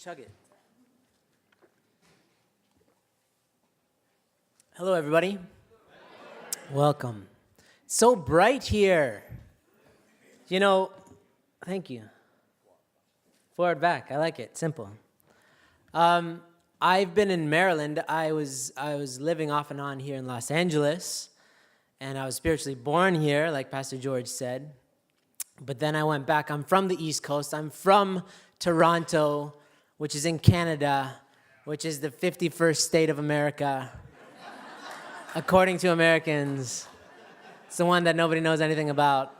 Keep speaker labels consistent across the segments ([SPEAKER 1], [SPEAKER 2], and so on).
[SPEAKER 1] Chug it. Hello, everybody. Welcome. So bright here. You know, thank you. Forward, back. I like it. Simple. I've been in Maryland. I was living off and on here in Los Angeles, and I was spiritually born here, like Pastor George said. But then I went back. I'm from the East Coast. I'm from Toronto, which is in Canada, which is the 51st state of America, according to Americans. It's the one that nobody knows anything about.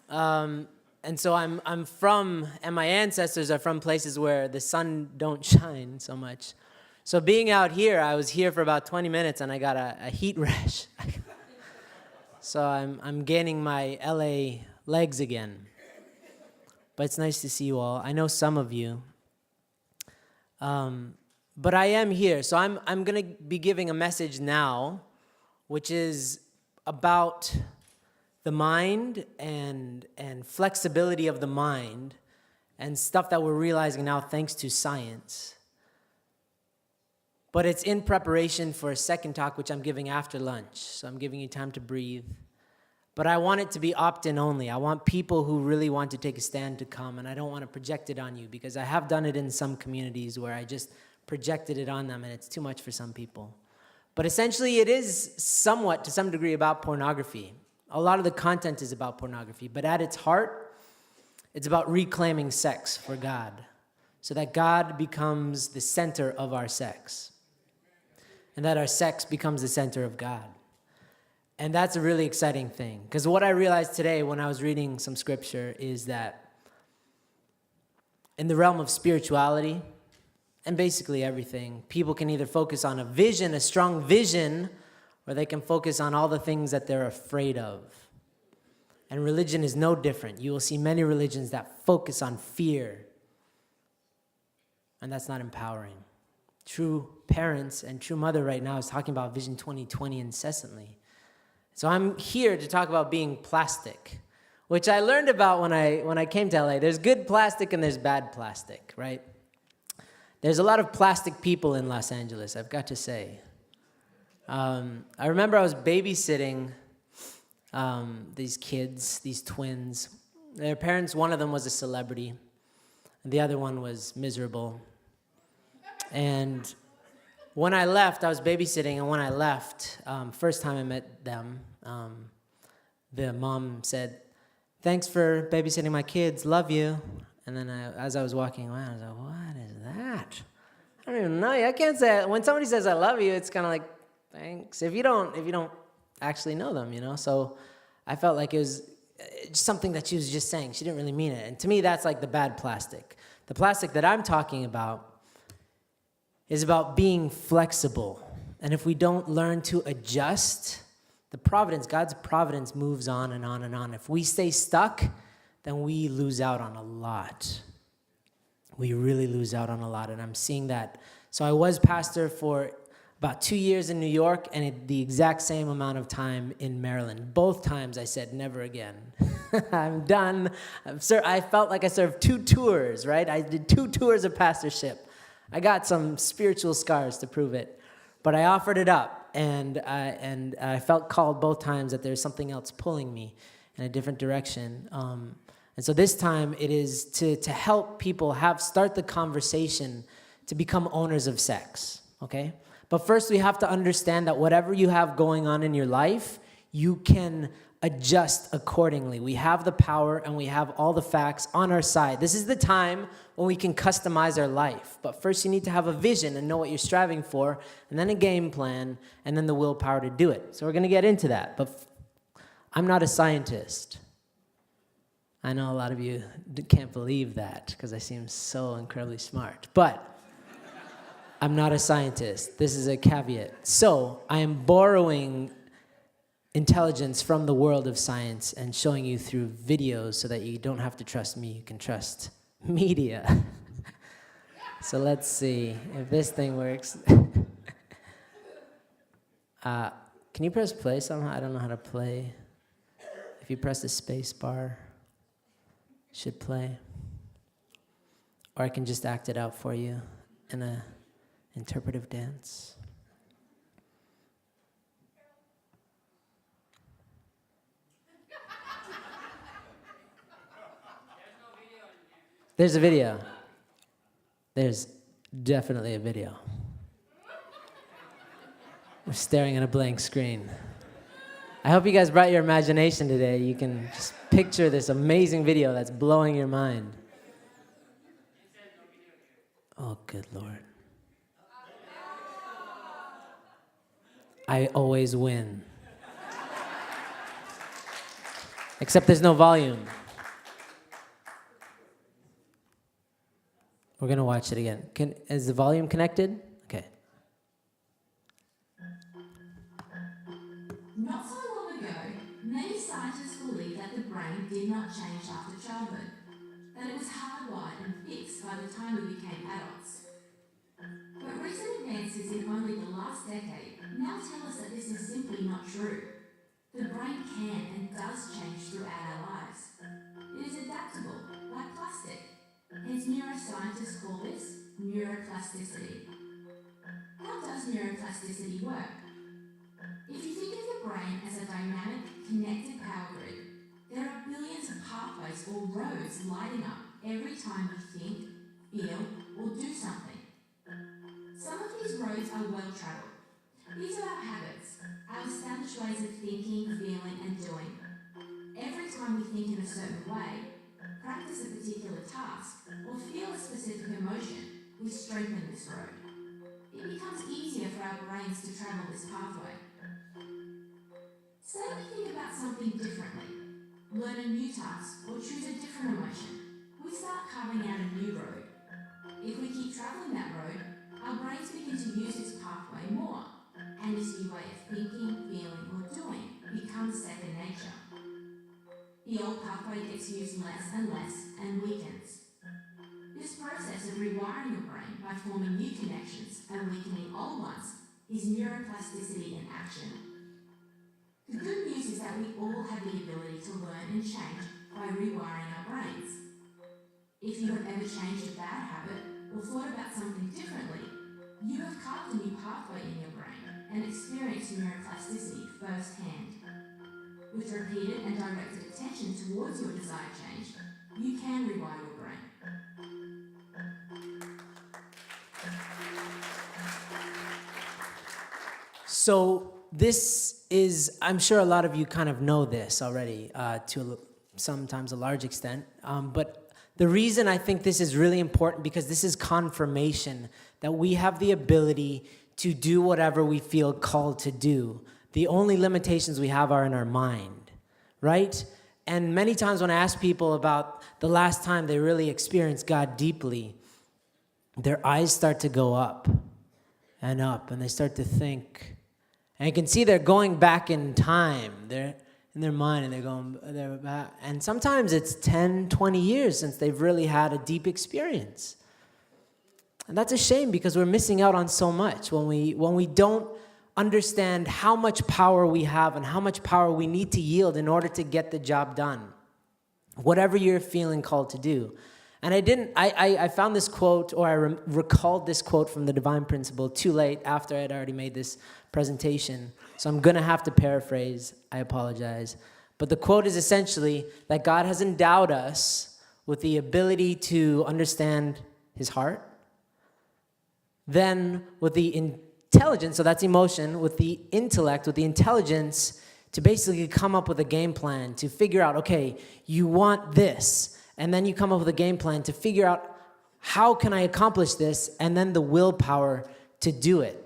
[SPEAKER 1] And so I'm from, and my ancestors are from places where the sun don't shine so much. So being out here, I was here for about 20 minutes, and I got a heat rash. So I'm gaining my LA legs again. But it's nice to see you all. I know some of you. But I am here. So I'm going to be giving a message now, which is about the mind and flexibility of the mind and stuff that we're realizing now thanks to science. But it's in preparation for a second talk, which I'm giving after lunch. So I'm giving you time to breathe. But I want it to be opt-in only. I want people who really want to take a stand to come, and I don't want to project it on you because I have done it in some communities where I just projected it on them, and it's too much for some people. But essentially, it is somewhat, to some degree, about pornography. A lot of the content is about pornography, but at its heart, it's about reclaiming sex for God so that God becomes the center of our sex and that our sex becomes the center of God. And that's a really exciting thing, because what I realized today when I was reading some scripture is that in the realm of spirituality and basically everything, people can either focus on a vision, a strong vision, or they can focus on all the things that they're afraid of. And religion is no different. You will see many religions that focus on fear, and that's not empowering. True parents and true mother right now is talking about Vision 2020 incessantly. So I'm here to talk about being plastic, which I learned about when I came to LA. There's good plastic and there's bad plastic, right? There's a lot of plastic people in Los Angeles, I've got to say. I remember I was babysitting these kids, these twins. Their parents, one of them was a celebrity, and the other one was miserable. And when I left, I was babysitting, and when I left, first time I met them, the mom said, "Thanks for babysitting my kids, love you." And then as I was walking around, I was like, what is that? I don't even know you. I can't say it. When somebody says I love you, it's kind of like, thanks. If you don't actually know them, you know? So I felt like it was just something that she was just saying. She didn't really mean it. And to me, that's like the bad plastic. The plastic that I'm talking about is about being flexible. And if we don't learn to adjust, God's providence moves on and on and on. If we stay stuck, then we lose out on a lot. We really lose out on a lot, and I'm seeing that. So I was pastor for about 2 years in New York, and the exact same amount of time in Maryland. Both times I said, never again. I'm done. I felt like I served 2 tours, right? I did 2 tours of pastorship. I got some spiritual scars to prove it, but I offered it up, and I felt called both times that there's something else pulling me in a different direction. And so this time it is to help people start the conversation to become owners of sex, okay? But first we have to understand that whatever you have going on in your life, you can adjust accordingly. We have the power and we have all the facts on our side. This is the time when we can customize our life. But first you need to have a vision and know what you're striving for, and then a game plan, and then the willpower to do it. So we're going to get into that. But I'm not a scientist. I know a lot of you can't believe that because I seem so incredibly smart. But I'm not a scientist. This is a caveat. So I am borrowing intelligence from the world of science and showing you through videos so that you don't have to trust me. You can trust media. So let's see if this thing works. Can you press play somehow? I don't know how to play. If you press the space bar, it should play. or I can just act it out for you in an interpretive dance. There's a video. There's definitely a video. We're staring at a blank screen. I hope you guys brought your imagination today. You can just picture this amazing video that's blowing your mind. Oh, good Lord. I always win. Except there's no volume. We're going to watch it again. Is the volume connected? Okay.
[SPEAKER 2] Not so long ago, many scientists believed that the brain did not change after childhood, that it was hardwired and fixed by the time we became adults. But recent advances in only the last decade now tell us that this is simply not true. The brain can and does change throughout our lives. It is adaptable, like plastic. Hence, neuroscientists call this neuroplasticity. How does neuroplasticity work? If you think of your brain as a dynamic, connected power grid, there are billions of pathways or roads lighting up every time you think, feel, or do something. Some of these roads are well-traveled. These are our habits, our established ways of thinking, feeling, and doing. Every time we think in a certain way, practice a particular task, or feel a specific emotion, we strengthen this road. It becomes easier for our brains to travel this pathway. Say we think about something differently, learn a new task, or choose a different emotion. We start carving out a new road. If we keep traveling that road, our brains begin to use its pathway more, and this new way of thinking, feeling, or doing becomes second nature. The old pathway gets used less and weakens. This process of rewiring your brain by forming new connections and weakening old ones is neuroplasticity in action. The good news is that we all have the ability to learn and change by rewiring our brains. If you have ever changed a bad habit or thought about something differently, you have carved a new pathway in your brain and experienced neuroplasticity firsthand. With repeated and directed attention towards your desired change, you can rewire your brain.
[SPEAKER 1] So this is, I'm sure a lot of you kind of know this already to sometimes a large extent, but the reason I think this is really important because this is confirmation that we have the ability to do whatever we feel called to do. The only limitations we have are in our mind, right? And many times when I ask people about the last time they really experienced God deeply, their eyes start to go up, and they start to think. And you can see they're going back in time. They're in their mind, and they're back. And sometimes it's 10, 20 years since they've really had a deep experience. And that's a shame because we're missing out on so much when we don't understand how much power we have and how much power we need to yield in order to get the job done. Whatever you're feeling called to do. And I found this quote, or I recalled this quote from the Divine Principle too late after I'd already made this presentation. So I'm going to have to paraphrase. I apologize. But the quote is essentially that God has endowed us with the ability to understand his heart, then with the intelligence, so that's emotion, with the intellect, with the intelligence to basically come up with a game plan to figure out, okay, you want this, and then you come up with a game plan to figure out how can I accomplish this, and then the willpower to do it.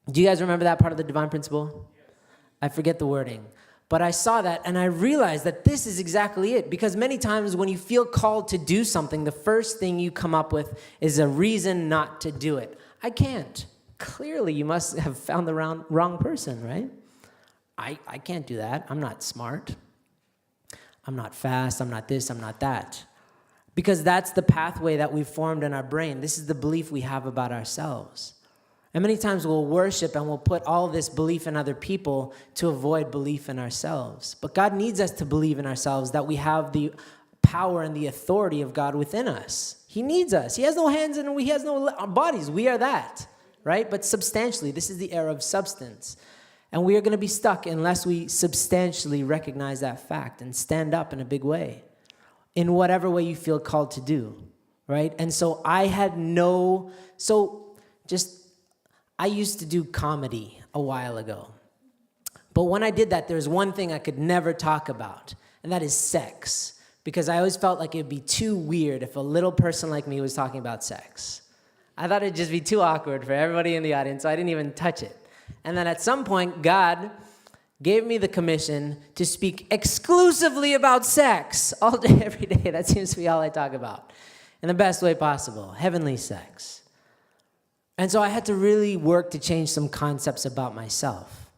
[SPEAKER 1] Do you guys remember that part of the Divine Principle? I forget the wording. But I saw that and I realized that this is exactly it. Because many times when you feel called to do something, the first thing you come up with is a reason not to do it. I can't. Clearly, you must have found the wrong person, right? I can't do that. I'm not smart. I'm not fast. I'm not this. I'm not that. Because that's the pathway that we've formed in our brain. This is the belief we have about ourselves. And many times we'll worship and we'll put all this belief in other people to avoid belief in ourselves. But God needs us to believe in ourselves, that we have the power and the authority of God within us. He needs us. He has no hands and he has no bodies. We are that, right? But substantially, this is the era of substance. And we are going to be stuck unless we substantially recognize that fact and stand up in a big way, in whatever way you feel called to do, right? And so I used to do comedy a while ago. But when I did that, there's one thing I could never talk about, and that is sex. Because I always felt like it would be too weird if a little person like me was talking about sex. I thought it'd just be too awkward for everybody in the audience, so I didn't even touch it. And then at some point, God gave me the commission to speak exclusively about sex all day, every day. That seems to be all I talk about in the best way possible, heavenly sex. And so I had to really work to change some concepts about myself.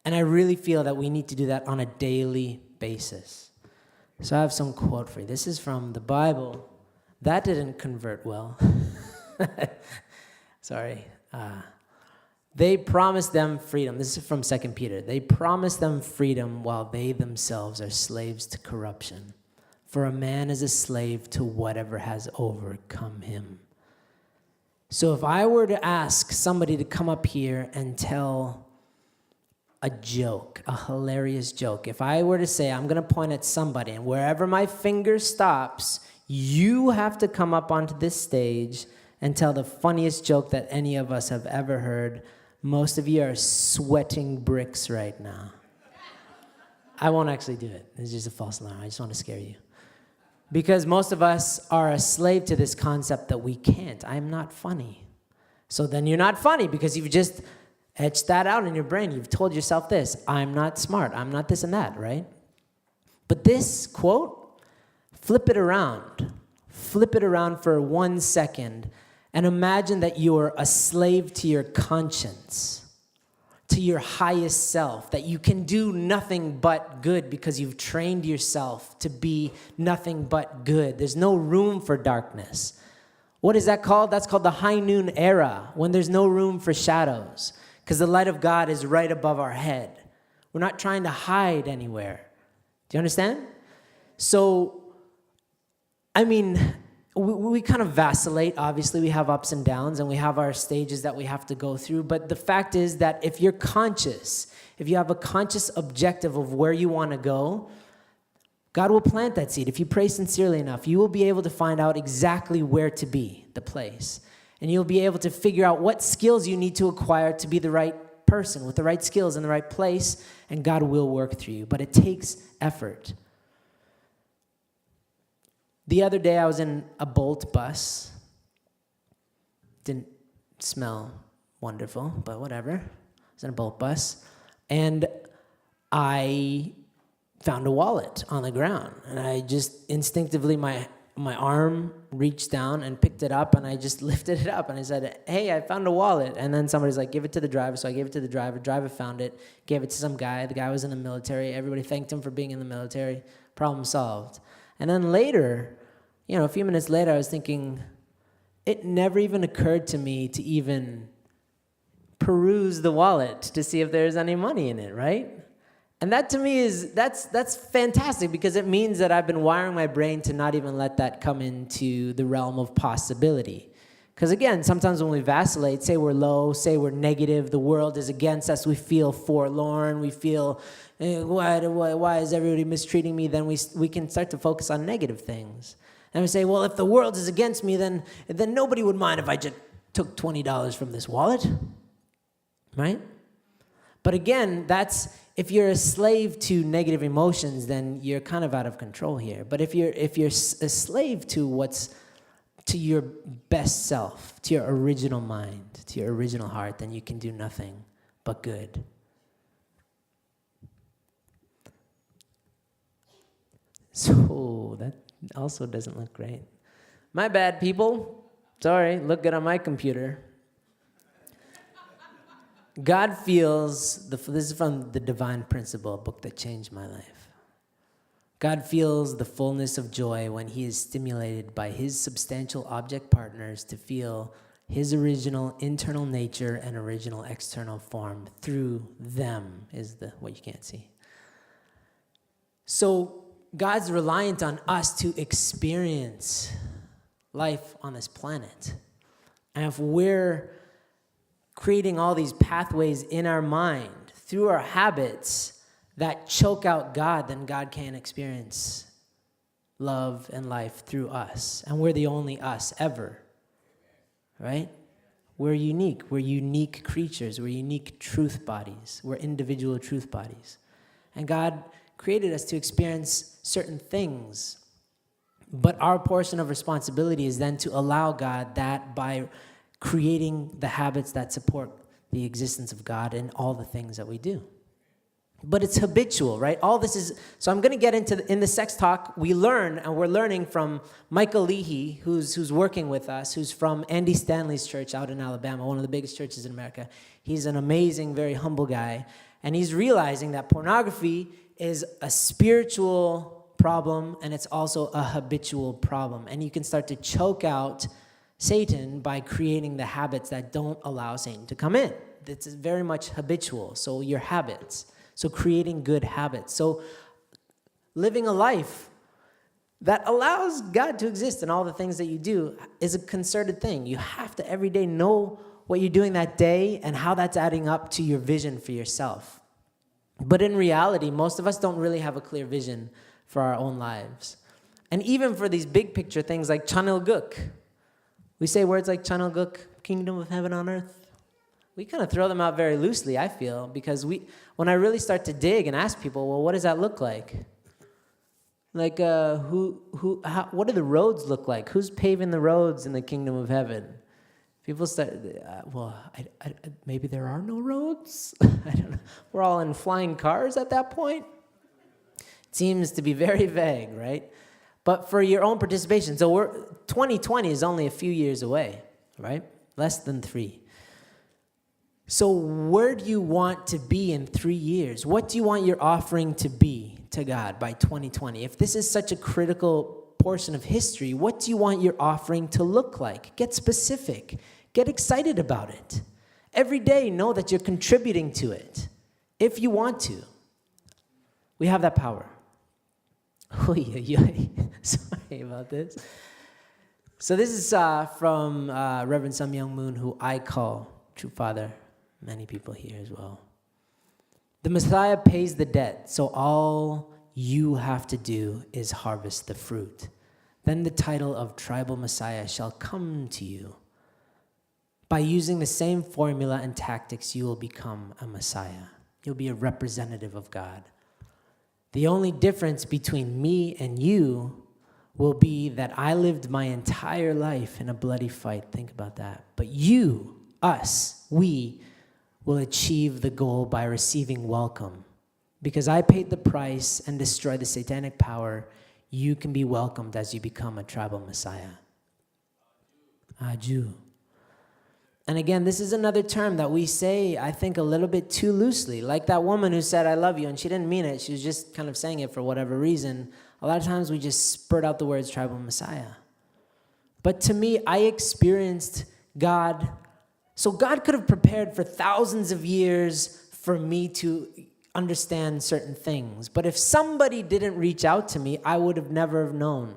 [SPEAKER 1] And I really feel that we need to do that on a daily basis. So I have some quote for you. This is from the Bible. That didn't convert well. Sorry. They promised them freedom. This is from 2 Peter. They promised them freedom while they themselves are slaves to corruption. For a man is a slave to whatever has overcome him. So if I were to ask somebody to come up here and tell a joke, a hilarious joke, if I were to say, I'm going to point at somebody, and wherever my finger stops, you have to come up onto this stage and tell the funniest joke that any of us have ever heard. Most of you are sweating bricks right now. I won't actually do it. It's just a false alarm. I just want to scare you. Because most of us are a slave to this concept that we can't. I'm not funny. So then you're not funny because you've just etched that out in your brain. You've told yourself this. I'm not smart. I'm not this and that, right? But this quote, flip it around. Flip it around for 1 second and imagine that you're a slave to your conscience, to your highest self, that you can do nothing but good because you've trained yourself to be nothing but good. There's no room for darkness. What is that called? That's called the high noon era, when there's no room for shadows, because the light of God is right above our head. We're not trying to hide anywhere. Do you understand? So, I mean, we kind of vacillate. Obviously, we have ups and downs, and we have our stages that we have to go through. But the fact is that if you're conscious, if you have a conscious objective of where you want to go, God will plant that seed. If you pray sincerely enough, you will be able to find out exactly where to be, the place. And you'll be able to figure out what skills you need to acquire to be the right person with the right skills in the right place, and God will work through you. But it takes effort. The other day, I was in a Bolt bus. Didn't smell wonderful, but whatever. I was in a Bolt bus, and I found a wallet on the ground. And I just instinctively, my arm reached down and picked it up, and I just lifted it up, and I said, hey, I found a wallet. And then somebody's like, give it to the driver. So I gave it to the driver. Driver found it, gave it to some guy. The guy was in the military. Everybody thanked him for being in the military. Problem solved. And then later, a few minutes later, I was thinking, it never even occurred to me to even peruse the wallet to see if there's any money in it, right? And that to me that's fantastic, because it means that I've been wiring my brain to not even let that come into the realm of possibility. Because again, sometimes when we vacillate, say we're low, say we're negative, the world is against us, we feel forlorn, we feel, why is everybody mistreating me? Then we can start to focus on negative things. And we say, well, if the world is against me, then nobody would mind if I just took $20 from this wallet, right? But again, if you're a slave to negative emotions, then you're kind of out of control here. But if you're a slave to your best self, to your original mind, to your original heart, then you can do nothing but good. So that also doesn't look great. My bad, people. Sorry, look good on my computer. God feels, this is from The Divine Principle, a book that changed my life. God feels the fullness of joy when he is stimulated by his substantial object partners to feel his original internal nature and original external form through them, is what you can't see. So God's reliant on us to experience life on this planet. And if we're creating all these pathways in our mind through our habits that choke out God, then God can't experience love and life through us. And we're the only us ever, right? We're unique. We're unique creatures. We're unique truth bodies. We're individual truth bodies. And God created us to experience certain things. But our portion of responsibility is then to allow God that by creating the habits that support the existence of God in all the things that we do. But it's habitual, right? All this is, so I'm going to get into, in the sex talk, we learn, and we're learning from Michael Leahy, who's working with us, who's from Andy Stanley's church out in Alabama, one of the biggest churches in America. He's an amazing, very humble guy, and he's realizing that pornography is a spiritual problem, and it's also a habitual problem. And you can start to choke out Satan by creating the habits that don't allow Satan to come in. It's very much habitual, so your habits. So creating good habits. So living a life that allows God to exist in all the things that you do is a concerted thing. You have to every day know what you're doing that day and how that's adding up to your vision for yourself. But in reality, most of us don't really have a clear vision for our own lives. And even for these big picture things like Chanil Guk. We say words like Chanil Guk, kingdom of heaven on earth. We kind of throw them out very loosely, I feel, because when I really start to dig and ask people, well, what does that look like? Like, what do the roads look like? Who's paving the roads in the kingdom of heaven? People start, maybe there are no roads? I don't know. We're all in flying cars at that point? It seems to be very vague, right? But for your own participation, so 2020 is only a few years away, right? Less than 3. So where do you want to be in 3 years? What do you want your offering to be to God by 2020? If this is such a critical portion of history, what do you want your offering to look like? Get specific. Get excited about it. Every day, know that you're contributing to it, if you want to. We have that power. Sorry about this. So this is from Reverend Sam Young Moon, who I call True Father. Many people here as well. The Messiah pays the debt, so all you have to do is harvest the fruit. Then the title of Tribal Messiah shall come to you. By using the same formula and tactics, you will become a Messiah. You'll be a representative of God. The only difference between me and you will be that I lived my entire life in a bloody fight. Think about that. But you, us, we will achieve the goal by receiving welcome. Because I paid the price and destroyed the satanic power, you can be welcomed as you become a tribal Messiah. Aju. And again, this is another term that we say, I think, a little bit too loosely. Like that woman who said, I love you, and she didn't mean it. She was just kind of saying it for whatever reason. A lot of times we just spurt out the words tribal Messiah. But to me, I experienced God. So God could have prepared for thousands of years for me to understand certain things. But if somebody didn't reach out to me, I would have never have known,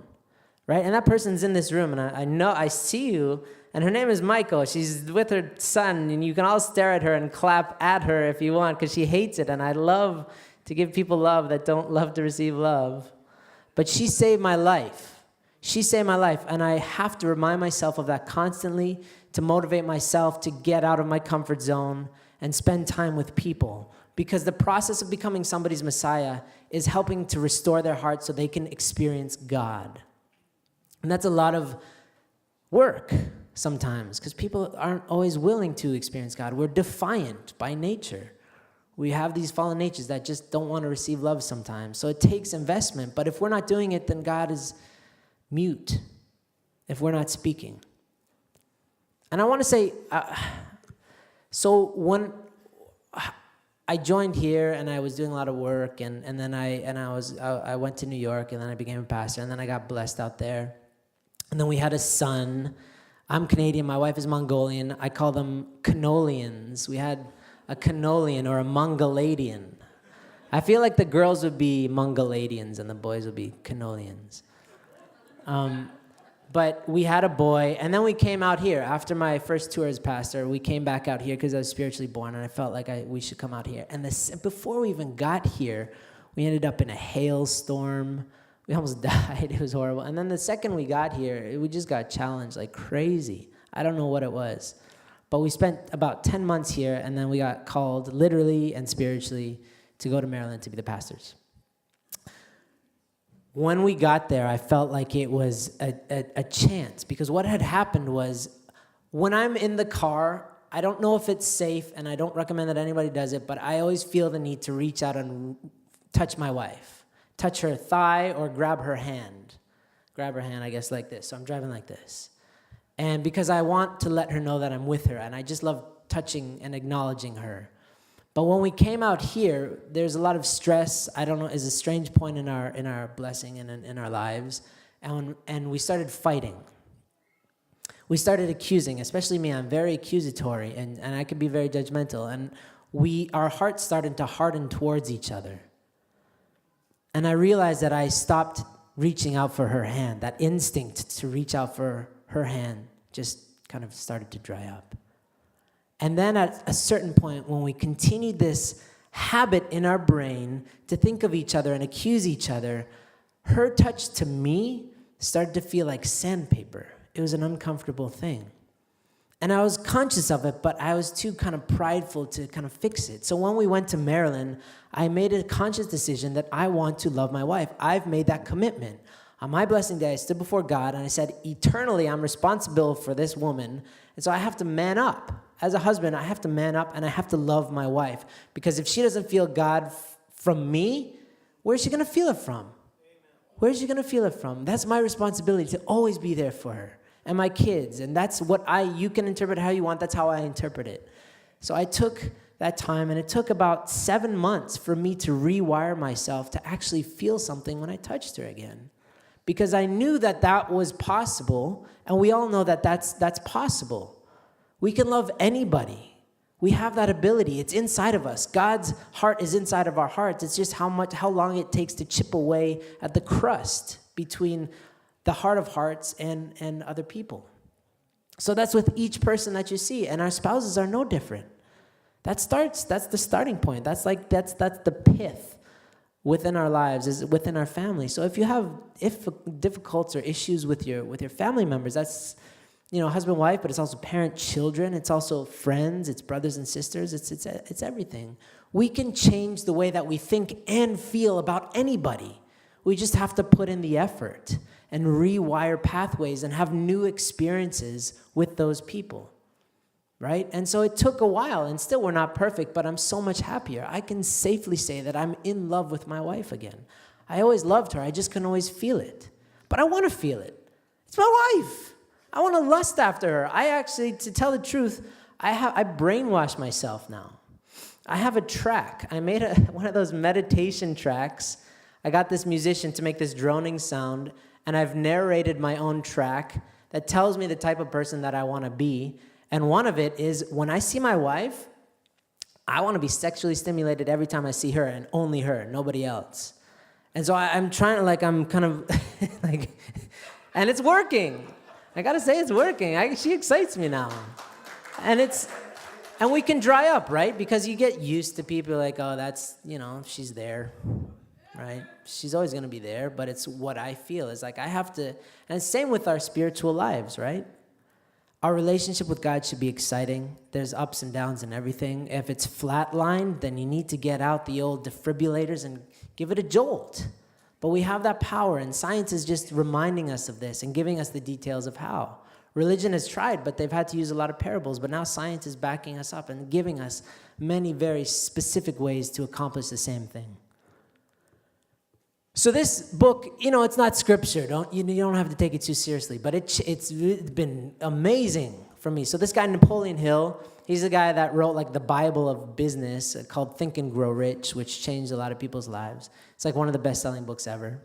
[SPEAKER 1] right? And that person's in this room, and I know, I see you, and her name is Michael. She's with her son, and you can all stare at her and clap at her if you want, because she hates it, and I love to give people love that don't love to receive love. But she saved my life. She saved my life, and I have to remind myself of that constantly to motivate myself to get out of my comfort zone and spend time with people. Because the process of becoming somebody's Messiah is helping to restore their heart so they can experience God. And that's a lot of work sometimes, because people aren't always willing to experience God. We're defiant by nature. We have these fallen natures that just don't want to receive love sometimes. So it takes investment. But if we're not doing it, then God is mute if we're not speaking. And I want to say, so when I joined here and I was doing a lot of work, and then I went to New York, and then I became a pastor, and then I got blessed out there. And then we had a son. I'm Canadian, my wife is Mongolian. I call them Canolians. We had a Canolian or a Mongoladian. I feel like the girls would be Mongoladians and the boys would be Canolians. But we had a boy, and then we came out here. After my first tour as pastor, we came back out here because I was spiritually born, and I felt like we should come out here. And before we even got here, we ended up in a hailstorm. We almost died. It was horrible. And then the second we got here, we just got challenged like crazy. I don't know what it was. But we spent about 10 months here, and then we got called literally and spiritually to go to Maryland to be the pastors. When we got there, I felt like it was a chance, because what had happened was, when I'm in the car, I don't know if it's safe, and I don't recommend that anybody does it, but I always feel the need to reach out and touch my wife, touch her thigh or grab her hand. Grab her hand, I guess, like this. So I'm driving like this. And because I want to let her know that I'm with her, and I just love touching and acknowledging her. But when we came out here, there's a lot of stress. I don't know, it's a strange point in our blessing and in our lives. And we started fighting. We started accusing, especially me. I'm very accusatory, and I could be very judgmental. And our hearts started to harden towards each other. And I realized that I stopped reaching out for her hand. That instinct to reach out for her hand just kind of started to dry up. And then at a certain point, when we continued this habit in our brain to think of each other and accuse each other, her touch to me started to feel like sandpaper. It was an uncomfortable thing. And I was conscious of it, but I was too kind of prideful to kind of fix it. So when we went to Maryland, I made a conscious decision that I want to love my wife. I've made that commitment. On my blessing day, I stood before God and I said, eternally, I'm responsible for this woman. And so I have to man up. As a husband, I have to man up and I have to love my wife. Because if she doesn't feel God from me, where's she going to feel it from? Where's she going to feel it from? That's my responsibility, to always be there for her and my kids. And that's what you can interpret how you want. That's how I interpret it. So I took that time, and it took about 7 months for me to rewire myself to actually feel something when I touched her again. Because I knew that was possible, and we all know that that's possible. We can love anybody. We have that ability. It's inside of us. God's heart is inside of our hearts. It's just how long it takes to chip away at the crust between the heart of hearts and other people. So that's with each person that you see, and our spouses are no different. That's the starting point. That's the pith within our lives, is within our family. So if you have difficulties or issues with your family members, that's husband, wife, but it's also parent, children. It's also friends. It's brothers and sisters. It's everything. We can change the way that we think and feel about anybody. We just have to put in the effort and rewire pathways and have new experiences with those people, right? And so it took a while, and still we're not perfect, but I'm so much happier. I can safely say that I'm in love with my wife again. I always loved her. I just couldn't always feel it. But I want to feel it. It's my wife. I want to lust after her. I actually, to tell the truth, I brainwash myself now. I have a track. I made one of those meditation tracks. I got this musician to make this droning sound, and I've narrated my own track that tells me the type of person that I want to be. And one of it is, when I see my wife, I want to be sexually stimulated every time I see her, and only her, nobody else. And so I'm trying to, I'm kind of, and it's working. I gotta say, it's working. She excites me now. And we can dry up, right? Because you get used to people like, oh, that's, she's there, right? She's always gonna be there, but it's what I feel. It's like I have to, and same with our spiritual lives, right? Our relationship with God should be exciting. There's ups and downs and everything. If it's flatlined, then you need to get out the old defibrillators and give it a jolt. But we have that power, and science is just reminding us of this and giving us the details of how. Religion has tried, but they've had to use a lot of parables, but now science is backing us up and giving us many very specific ways to accomplish the same thing. So this book, it's not scripture. You don't have to take it too seriously, but it's been amazing for me. So this guy, Napoleon Hill, he's the guy that wrote the Bible of business called Think and Grow Rich, which changed a lot of people's lives. It's one of the best-selling books ever.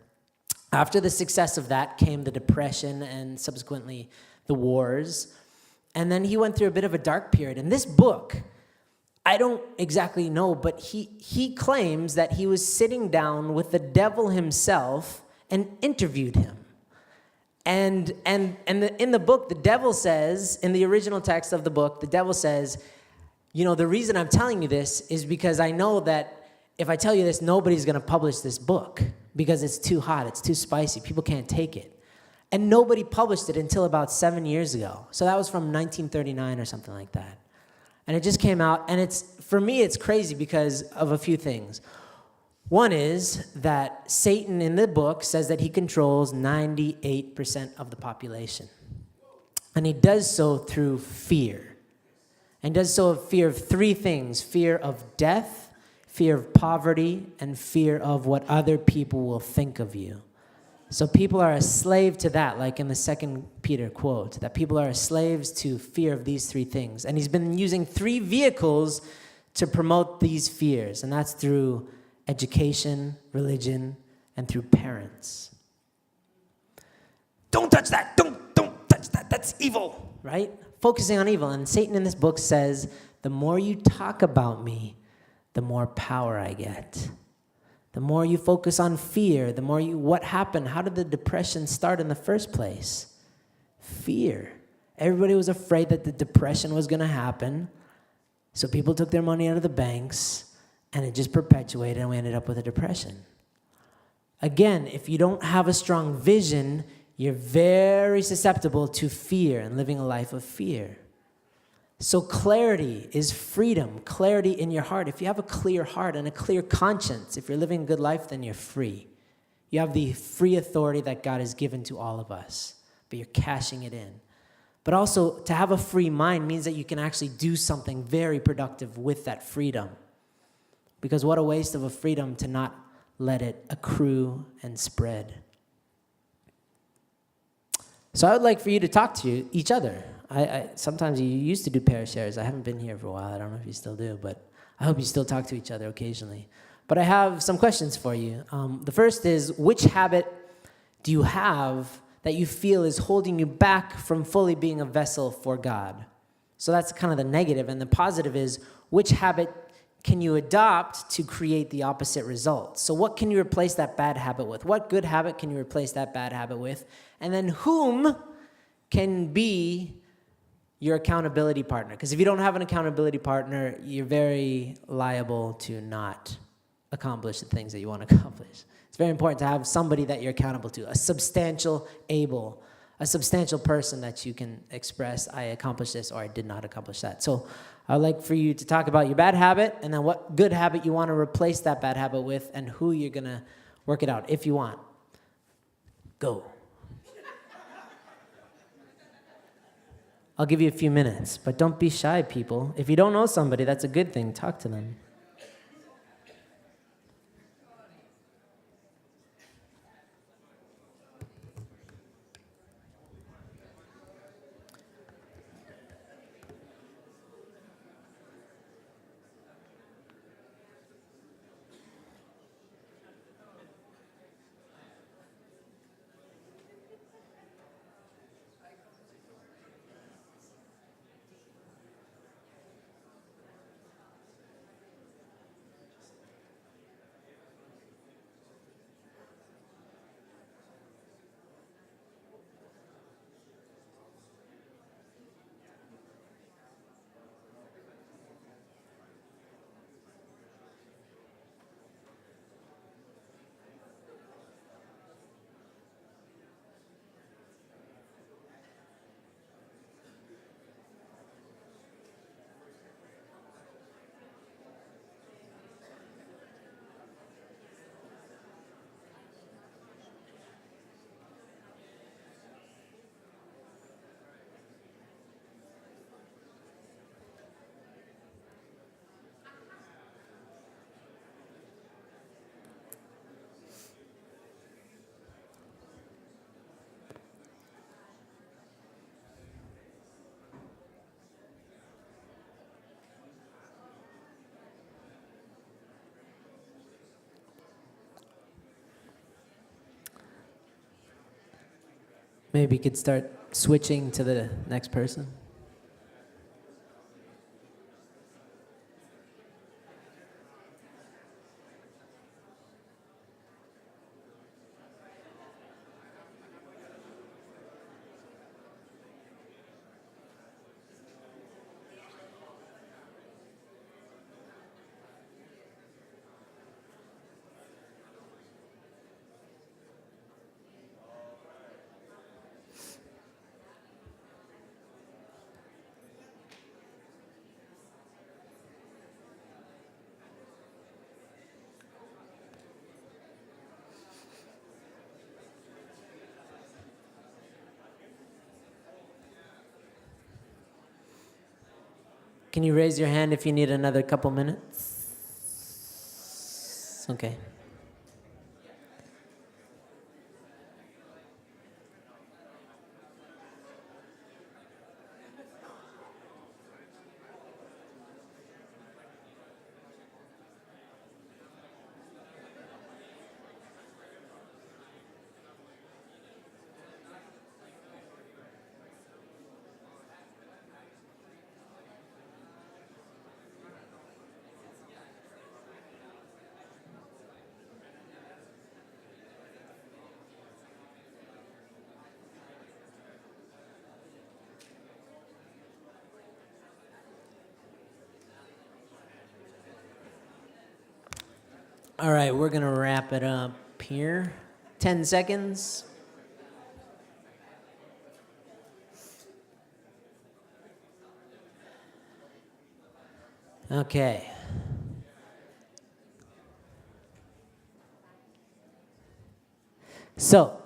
[SPEAKER 1] After the success of that came the Depression and subsequently the wars. And then he went through a bit of a dark period. And this book, I don't exactly know, but he claims that he was sitting down with the devil himself and interviewed him. And in the book, the devil says, in the original text of the book, the devil says, you know, the reason I'm telling you this is because I know that if I tell you this, nobody's going to publish this book because it's too hot, it's too spicy, people can't take it. And nobody published it until about 7 years ago. So that was from 1939 or something like that. And it just came out, and for me, it's crazy because of a few things. One is that Satan in the book says that he controls 98% of the population. And he does so through fear. And does so of fear of three things: fear of death, fear of poverty, and fear of what other people will think of you. So people are a slave to that, like in the 2 Peter quote, that people are slaves to fear of these three things. And he's been using three vehicles to promote these fears, and that's through education, religion, and through parents. Don't touch that, don't touch that, that's evil, right? Focusing on evil. And Satan in this book says, the more you talk about me, the more power I get. The more you focus on fear, the more what happened? How did the depression start in the first place? Fear. Everybody was afraid that the depression was going to happen. So people took their money out of the banks, and it just perpetuated, and we ended up with a depression. Again, if you don't have a strong vision, you're very susceptible to fear and living a life of fear. So clarity is freedom, clarity in your heart. If you have a clear heart and a clear conscience, if you're living a good life, then you're free. You have the free authority that God has given to all of us, but you're cashing it in. But also, to have a free mind means that you can actually do something very productive with that freedom. Because what a waste of a freedom to not let it accrue and spread. So I would like for you to talk to each other. Sometimes you used to do pair shares. I haven't been here for a while. I don't know if you still do, but I hope you still talk to each other occasionally. But I have some questions for you. The first is, which habit do you have that you feel is holding you back from fully being a vessel for God? So that's kind of the negative. And the positive is, which habit can you adopt to create the opposite result? So what can you replace that bad habit with? What good habit can you replace that bad habit with? And then whom can be your accountability partner? Because if you don't have an accountability partner, you're very liable to not accomplish the things that you want to accomplish. It's very important to have somebody that you're accountable to, a substantial person that you can express, I accomplished this or I did not accomplish that. So I'd like for you to talk about your bad habit and then what good habit you want to replace that bad habit with and who you're going to work it out if you want. Go. I'll give you a few minutes, but don't be shy, people. If you don't know somebody, that's a good thing. Talk to them. Maybe you could start switching to the next person. Can you raise your hand if you need another couple minutes? Okay. All right, we're going to wrap it up here. 10 seconds. Okay. So,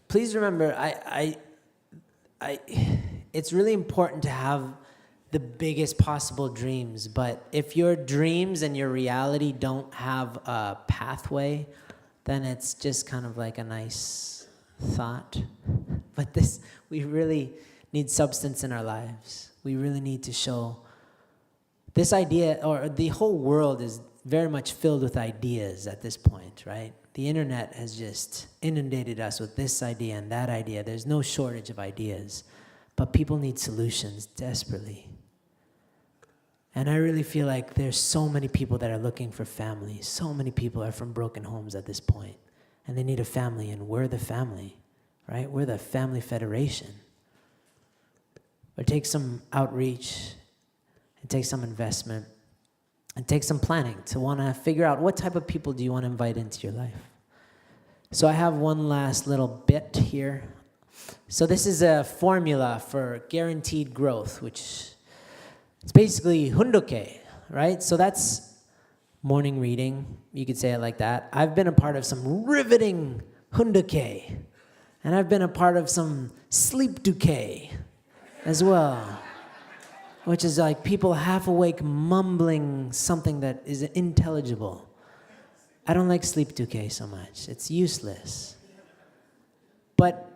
[SPEAKER 1] please remember, it's really important to have the biggest possible dreams, but if your dreams and your reality don't have a pathway, then it's just kind of like a nice thought. But we really need substance in our lives. We really need to show this idea, or the whole world is very much filled with ideas at this point, right? The internet has just inundated us with this idea and that idea. There's no shortage of ideas, but people need solutions desperately. And I really feel like there's so many people that are looking for family. So many people are from broken homes at this point, and they need a family, and we're the family, right? We're the family federation. It takes some outreach, it takes some investment, it takes some planning to want to figure out what type of people do you want to invite into your life. So I have one last little bit here. So this is a formula for guaranteed growth, which it's basically hundoke, right? So that's morning reading. You could say it like that. I've been a part of some riveting hundoke, and I've been a part of some sleep duke as well, which is like people half awake mumbling something that is intelligible. I don't like sleep duke so much. It's useless. But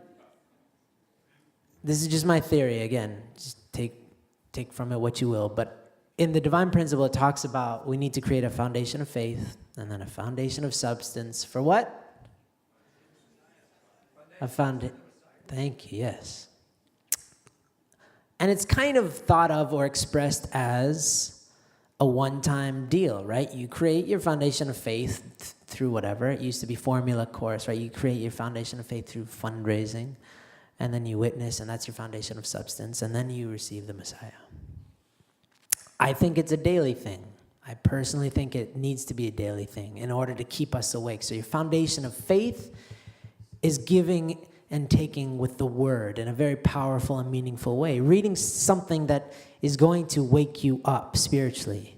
[SPEAKER 1] this is just my theory. Again, just take from it what you will. But in the divine principle, it talks about we need to create a foundation of faith and then a foundation of substance. For what? Thank you, yes. And it's kind of thought of or expressed as a one-time deal, right? You create your foundation of faith through whatever. It used to be formula course, right? You create your foundation of faith through fundraising, and then you witness, and that's your foundation of substance, and then you receive the Messiah. I think it's a daily thing. I personally think it needs to be a daily thing in order to keep us awake. So your foundation of faith is giving and taking with the word in a very powerful and meaningful way. Reading something that is going to wake you up spiritually.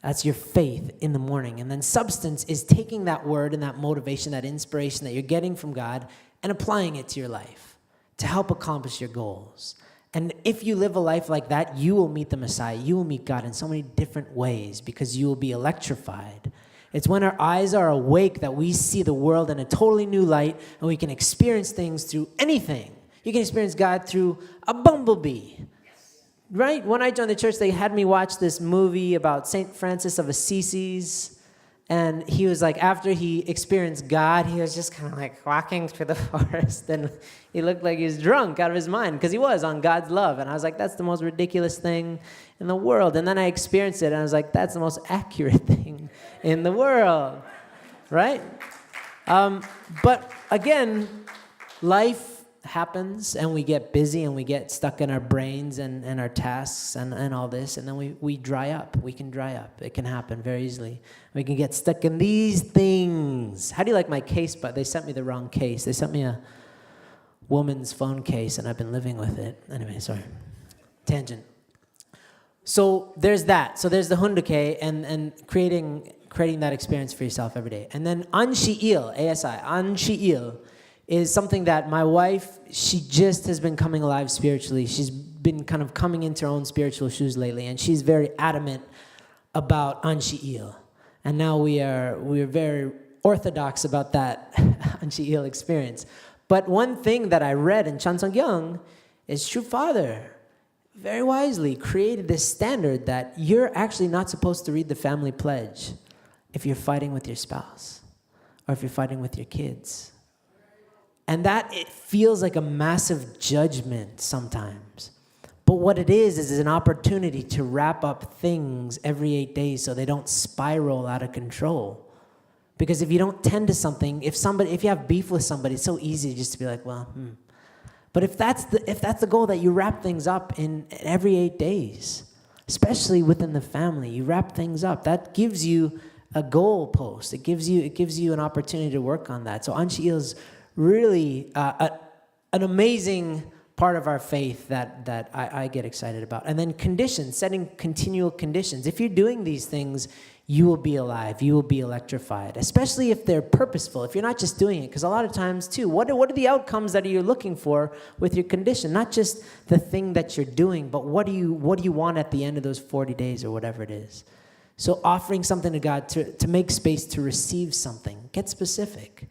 [SPEAKER 1] That's your faith in the morning. And then substance is taking that word and that motivation, that inspiration that you're getting from God and applying it to your life to help accomplish your goals. And if you live a life like that, you will meet the Messiah. You will meet God in so many different ways because you will be electrified. It's when our eyes are awake that we see the world in a totally new light, and we can experience things through anything. You can experience God through a bumblebee. Right? When I joined the church, they had me watch this movie about St. Francis of Assisi. And he was like, after he experienced God, he was just kind of like walking through the forest. And he looked like he was drunk out of his mind because he was on God's love. And I was like, that's the most ridiculous thing in the world. And then I experienced it, and I was like, that's the most accurate thing in the world. Right? But again, life happens, and we get busy, and we get stuck in our brains and our tasks and all this, and then we dry up. We can dry up. It can happen very easily. We can get stuck in these things. How do you like my case? But they sent me the wrong case. They sent me a woman's phone case, and I've been living with it. Anyway, sorry. Tangent. So there's that. So there's the hundoke and creating that experience for yourself every day. And then anshi'il, ASI, anshi'il, is something that my wife, she just has been coming alive spiritually. She's been kind of coming into her own spiritual shoes lately, and she's very adamant about Anshi'il. And now we're very orthodox about that Anshi'il experience. But one thing that I read in Chan Sung-kyung is True Father very wisely created this standard that you're actually not supposed to read the family pledge if you're fighting with your spouse or if you're fighting with your kids. And that, it feels like a massive judgment sometimes. But what it is an opportunity to wrap up things every 8 days so they don't spiral out of control. Because if you don't tend to something, if you have beef with somebody, it's so easy just to be like, well, But if that's the goal, that you wrap things up in every 8 days, especially within the family, you wrap things up. That gives you a goal post. It gives you an opportunity to work on that. So Anshi'il is really an amazing part of our faith that I get excited about. And then conditions, setting continual conditions. If you're doing these things, you will be alive. You will be electrified, especially if they're purposeful, if you're not just doing it. Because a lot of times, too, what are the outcomes that you're looking for with your condition? Not just the thing that you're doing, but what do you want at the end of those 40 days or whatever it is? So offering something to God to make space to receive something. Get specific.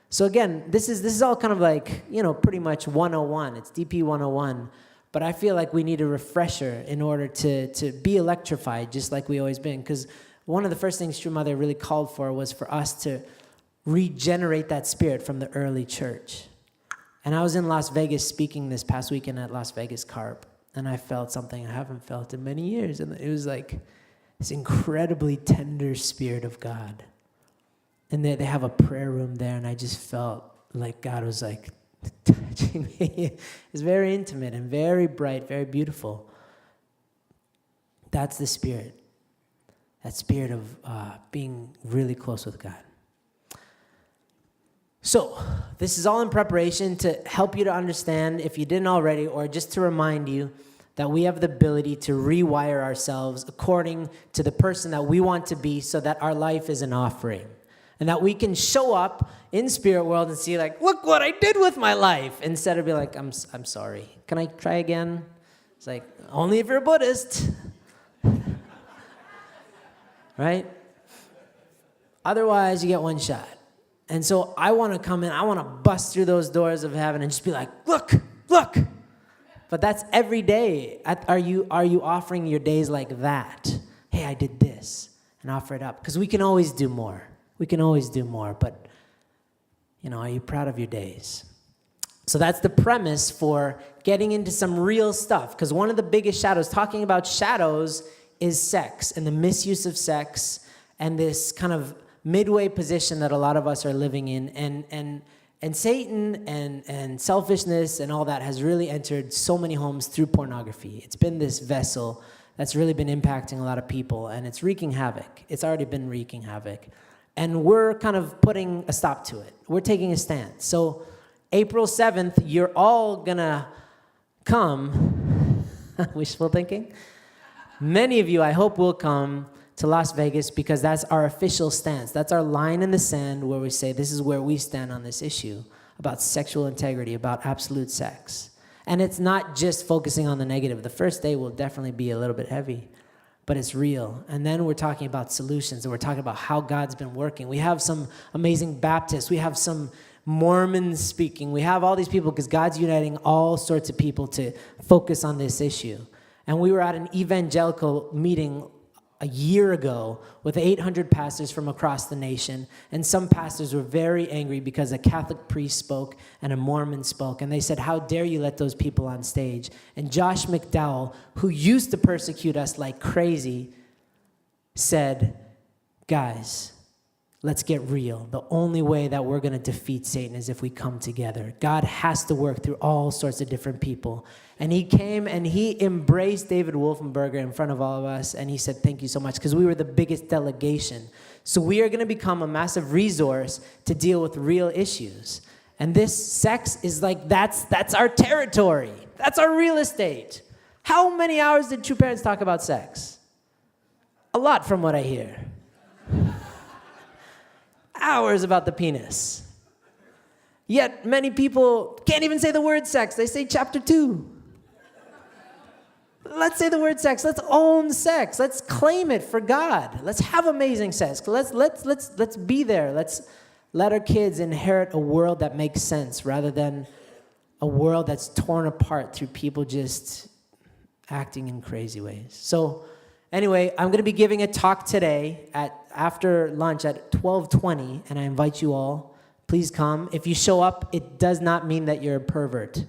[SPEAKER 1] So again, this is all kind of like, pretty much 101. It's DP 101. But I feel like we need a refresher in order to be electrified, just like we always been. Because one of the first things True Mother really called for was for us to regenerate that spirit from the early church. And I was in Las Vegas speaking this past weekend at Las Vegas Carp, and I felt something I haven't felt in many years. And it was like this incredibly tender spirit of God. And they have a prayer room there, and I just felt like God was like touching me. It's very intimate and very bright, very beautiful. That's the spirit. That spirit of being really close with God. So, this is all in preparation to help you to understand, if you didn't already, or just to remind you that we have the ability to rewire ourselves according to the person that we want to be, so that our life is an offering. And that we can show up in spirit world and see, like, look what I did with my life, instead of be like, I'm sorry. Can I try again? It's like, only if you're a Buddhist. Right? Otherwise, you get one shot. And so I want to come in, I want to bust through those doors of heaven and just be like, look. But that's every day. Are you offering your days like that? Hey, I did this, and offer it up. Because we can always do more. But, are you proud of your days? So that's the premise for getting into some real stuff. Because one of the biggest shadows, talking about shadows, is sex and the misuse of sex and this kind of midway position that a lot of us are living in. And Satan and selfishness and all that has really entered so many homes through pornography. It's been this vessel that's really been impacting a lot of people, and it's wreaking havoc. It's already been wreaking havoc. And we're kind of putting a stop to it. We're taking a stand. So April 7th, you're all gonna come. Wishful thinking? Many of you, I hope, will come to Las Vegas because that's our official stance. That's our line in the sand where we say this is where we stand on this issue about sexual integrity, about absolute sex. And it's not just focusing on the negative. The first day will definitely be a little bit heavy, but it's real. And then we're talking about solutions, and we're talking about how God's been working. We have some amazing Baptists. We have some Mormons speaking. We have all these people because God's uniting all sorts of people to focus on this issue. And we were at an evangelical meeting a year ago with 800 pastors from across the nation. And some pastors were very angry because a Catholic priest spoke and a Mormon spoke. And they said, how dare you let those people on stage? And Josh McDowell, who used to persecute us like crazy, said, guys, let's get real. The only way that we're going to defeat Satan is if we come together. God has to work through all sorts of different people. And he came and he embraced David Wolfenberger in front of all of us. And he said, thank you so much, because we were the biggest delegation. So we are going to become a massive resource to deal with real issues. And this sex is like, that's our territory. That's our real estate. How many hours did True Parents talk about sex? A lot, from what I hear. Hours about the penis. Yet many people can't even say the word sex. They say chapter 2. Let's say the word sex. Let's own sex. Let's claim it for God. Let's have amazing sex. Let's be there. Let's let our kids inherit a world that makes sense rather than a world that's torn apart through people just acting in crazy ways. So anyway, I'm going to be giving a talk today after lunch at 12:20, and I invite you all, please come. If you show up, it does not mean that you're a pervert.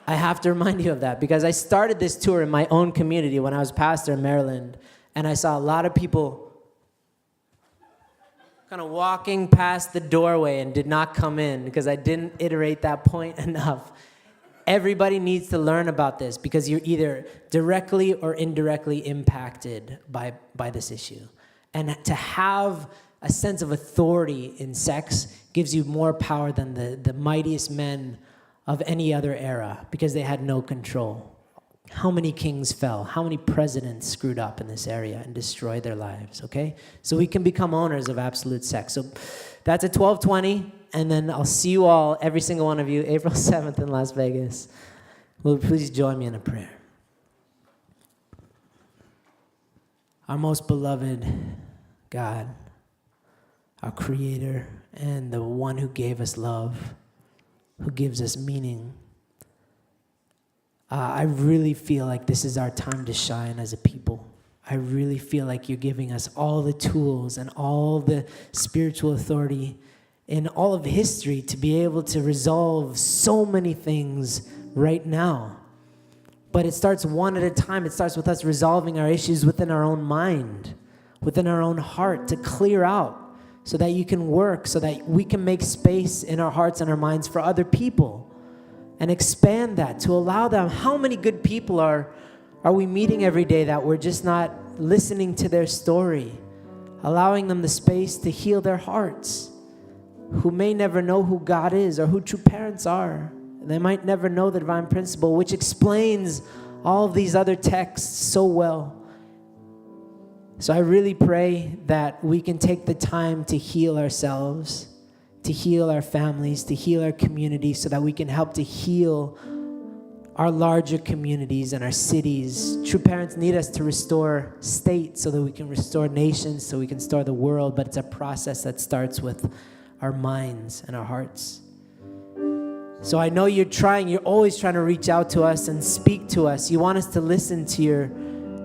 [SPEAKER 1] I have to remind you of that because I started this tour in my own community when I was pastor in Maryland, and I saw a lot of people kind of walking past the doorway and did not come in because I didn't iterate that point enough. Everybody needs to learn about this because you're either directly or indirectly impacted by this issue. And to have a sense of authority in sex gives you more power than the mightiest men of any other era because they had no control. How many kings fell? How many presidents screwed up in this area and destroyed their lives, okay? So we can become owners of absolute sex. So that's at 12:20, and then I'll see you all, every single one of you, April 7th in Las Vegas. Will you please join me in a prayer? Our most beloved God, our Creator, and the one who gave us love, who gives us meaning. I really feel like this is our time to shine as a people. I really feel like you're giving us all the tools and all the spiritual authority in all of history to be able to resolve so many things right now. But it starts one at a time. It starts with us resolving our issues within our own mind, within our own heart, to clear out so that you can work, so that we can make space in our hearts and our minds for other people and expand that to allow them. How many good people are we meeting every day that we're just not listening to their story, allowing them the space to heal their hearts, who may never know who God is or who true parents are. They might never know the divine principle, which explains all of these other texts so well. So I really pray that we can take the time to heal ourselves, to heal our families, to heal our communities, so that we can help to heal our larger communities and our cities. True parents need us to restore states so that we can restore nations, so we can restore the world, but it's a process that starts with our minds and our hearts. So I know you're always trying to reach out to us and speak to us. You want us to listen to your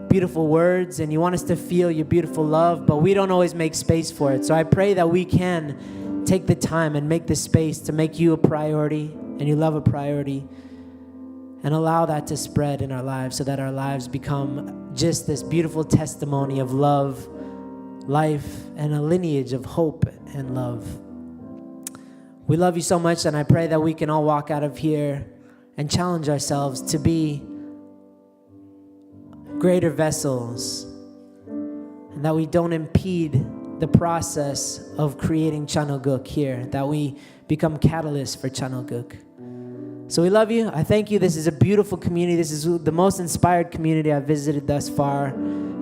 [SPEAKER 1] beautiful words and you want us to feel your beautiful love, but we don't always make space for it. So I pray that we can take the time and make the space to make you a priority and your love a priority, and allow that to spread in our lives so that our lives become just this beautiful testimony of love, life, and a lineage of hope and love. We love you so much, and I pray that we can all walk out of here and challenge ourselves to be greater vessels, and that we don't impede the process of creating Chanuguk here, that we become catalysts for Chanuguk. So we love you. I thank you. This is a beautiful community. This is the most inspired community I've visited thus far.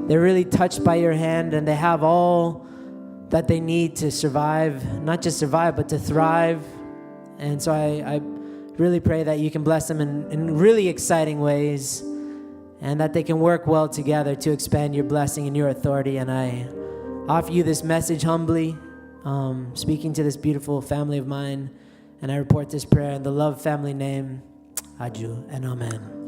[SPEAKER 1] They're really touched by your hand, and they have all that they need to survive, not just survive, but to thrive. And so I really pray that you can bless them in really exciting ways, and that they can work well together to expand your blessing and your authority. And I offer you this message humbly, speaking to this beautiful family of mine, and I report this prayer in the Love family name, Aju and Amen.